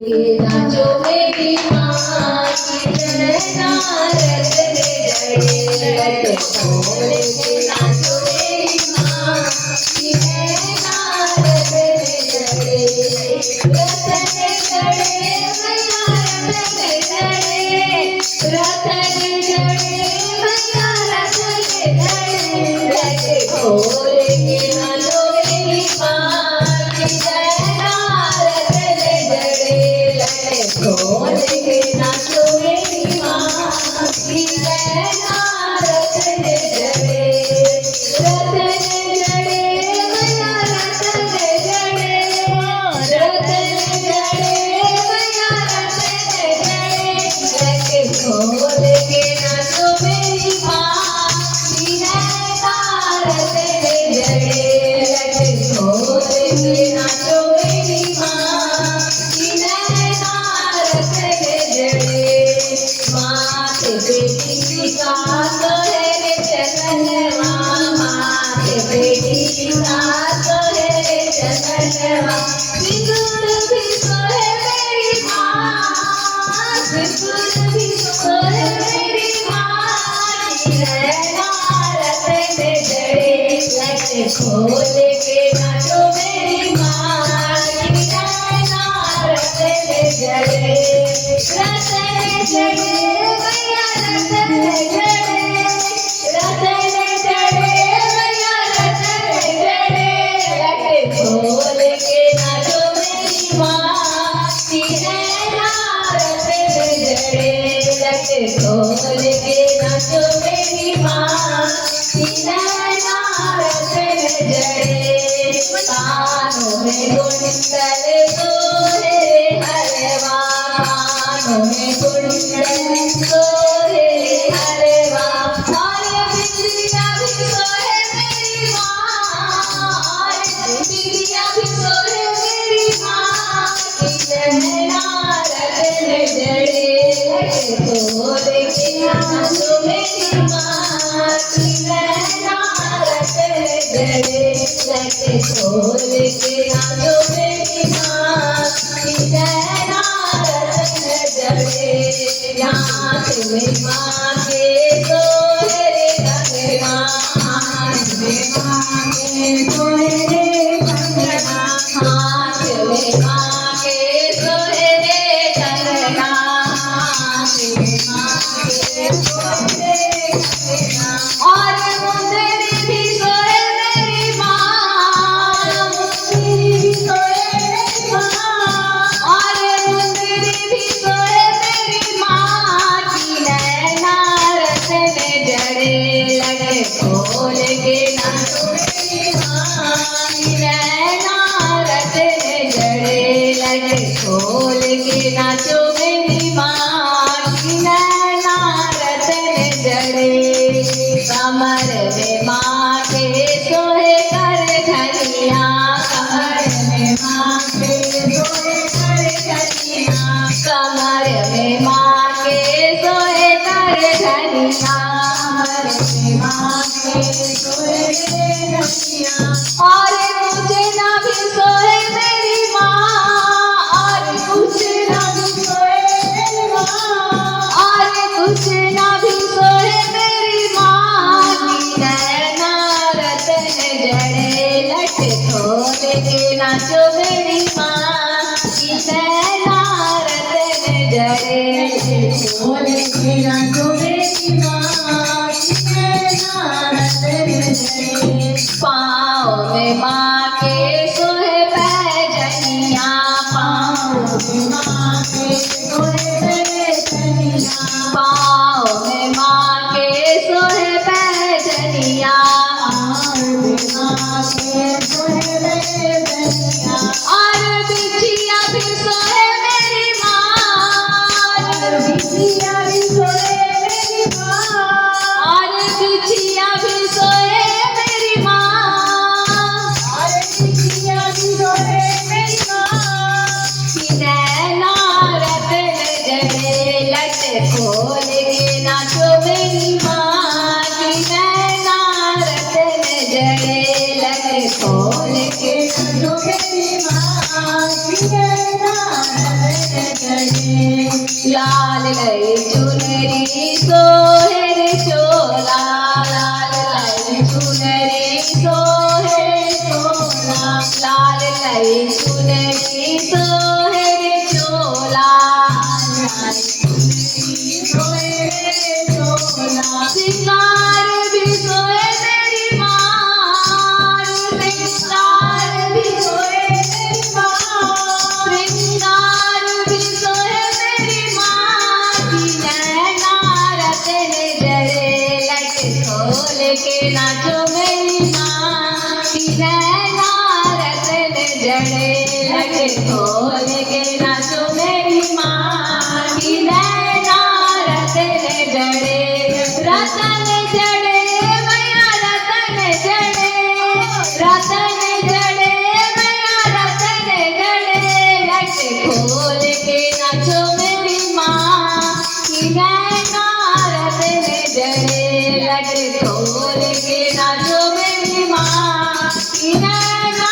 नाचो मेरी माँ की नारद ने जड़े खोल के नाचो मेरी माँ की नारद ने जड़े रतन जड़े मैया रतन जड़े रतन जड़े मैया रतन जड़े खोल के नाचो मेरी माँ की नारद ने जड़े खोल के नाचो मेरी माँ की नारद ने जड़े रतन जड़े मैया रतन जड़े रतन जड़े मैया रतन जड़े खोल के नाचो मेरी माँ की नारद ने जड़े खोल के नाचो मेरी माँ की नारद ने जड़े माथे बेटी का सोहे चंदनवा माथे बेटी का सोहे चंदनवा सिंदूर भी सोहे मेरी माँ सिंदूर भी सोहे मेरी माँ की नारद ने जड़े लट खोल के नाचो मेरी माँ की नारद ने जड़े रतन जड़े मैया रतन जड़े रतन जड़े मैया रतन जड़े लट खोल के नाचो मेरी माँ की नारद ने जड़े लट खोल के नाचो मेरी माँ की नारद ने जड़े कानों में कुंडल सोहे हरवा कानों में कुंडल सोहे हरवा और बिंदिया भी सोहे मेरी माँ और बिंदिया भी सोहे मेरी माँ की नारद ने जड़े खोल के नाचो मेरी माँ की नारद ने जड़े खोल के नाचो मेरी माँ की नारद ने जड़े हाथ में माँ के सोहे कंगना हाथ में माँ के सोहे कंगना हाथ में माँ के सोहे कंगना हाथ में माँ के सोहे कंगना और मुंदरी भी सोहे मेरी माँ मुंदरी भी सोहे मेरी माँ और मुंदरी भी सोहे मेरी माँ की नारद ने जड़े लगे खोल के नाचो मेरी माँ की नारद ने जड़े लगे खोल के नाचो मेरी माँ की नारद ने जड़े कमर में माँ के सोहे कर धनिया कमर में माँ के सोहे कर धनिया कमर में माँ के सोहे कर धनिया कमर में माँ के सोहे धनिया और मुझे ना भी सोहे मेरी माँ और कुछ ना भी सोहे मेरी माँ और कुछ ना भी सोहे मेरी माँ की नारद ने जड़े लट खोल के नाचो मेरी माँ की नारद ने जड़े खोल के नाचो मेरी माँ की नारद ने जड़े पाँव में माँ के सोहे पैजनिया पाँव में माँ के सोहे पैजनिया पाँव में माँ के सोहे पैजनिया पाँव में माँ के सोहे पैजनिया और बिछिया भी सोहे मेरी माँ और बिछिया भी सोहे मेरी माँ और बिछिया भी सोहे मेरी माँ और बिछिया भी सोहे मेरी माँ की नारद लाल लई चुनरी सोहे रे चोला, लाल लई चुनरी सोहे रे चोला, लाल लई चुनरी सोहे रे चोला, लाल चुनरी सोहे रे चोला। सिंगार भी सोहे तेरी माँ, सिंगार भी सोहे तेरी माँ, सिंगार भी सोहे तेरी माँ की नैना रतन जड़े, लट खोल के नाचो मेरी माँ की नैना रतन जड़े, लट खोल के नाचो मेरी माँ की नैना रतन जड़े, रतन जड़े मैया रतन जड़े, रतन जड़े मैया रतन जड़े, लट खोल के नाचो मेरी माँ की नैना रतन जड़े, लट खोल के नाचो मेरी माँ की नैना